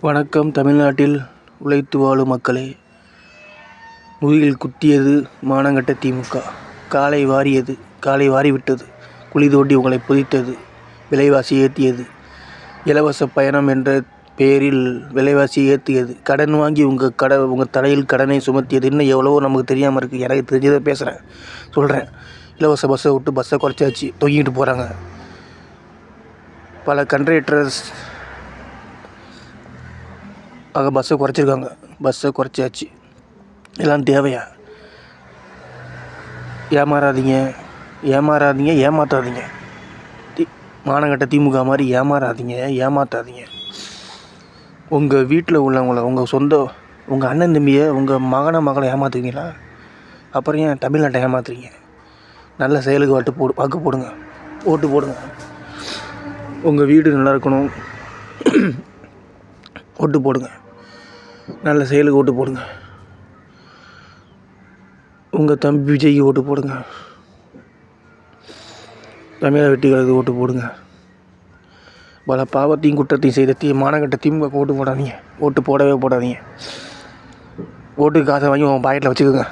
வணக்கம். தமிழ்நாட்டில் உழைத்து வாழும் மக்களே, முதுகில் குத்தியது மானங்கெட்ட திமுக. காலை வாரிவிட்டது. குழி தோண்டி உங்களை புதைத்தது. விலைவாசி ஏற்றியது. இலவச பயணம் என்ற பெயரில் விலைவாசி ஏற்றியது. கடன் வாங்கி உங்கள் தலையில் கடனை சுமத்தியது. இன்னும் எவ்வளவோ நமக்கு தெரியாமல் இருக்குது. எனக்கு தெரிஞ்சதை சொல்கிறேன். இலவச பஸ்ஸை விட்டு பஸ்ஸை குறைச்சாச்சு. தொங்கிட்டு போகிறாங்க. பல கண்ட்ரக்டர்ஸ் பஸ்ஸை குறைச்சிருக்காங்க. பஸ்ஸை குறைச்சாச்சு. எல்லாம் தேவையா? ஏமாற்றாதீங்க. மானங்கெட்ட திமுக மாதிரி ஏமாற்றாதீங்க. உங்கள் வீட்டில் உள்ளவங்கள, உங்கள் அண்ணன் தம்பியை, உங்கள் மகளை ஏமாற்றுவீங்களா? அப்புறம் ஏன் தமிழ்நாட்டை ஏமாத்துறீங்க? நல்ல செயலுக்கு ஓட்டு போடுங்க. உங்கள் வீடு நல்லா இருக்கணும். ஓட்டு போடுங்க. நல்ல செயலுக்கு ஓட்டு போடுங்க. உங்கள் தம்பி விஜய்க்கு ஓட்டு போடுங்க. தமிழக வெற்றிகளுக்கு ஓட்டு போடுங்க. பல பாவத்தையும் குற்றத்தையும் செய்த மானங்கெட்ட திமுக ஓட்டு போடாதீங்க. ஓட்டு போடவே போடாதீங்க. ஓட்டுக்கு காசை வாங்கி உங்கள் பாக்கெட்டில் வச்சுக்கோங்க.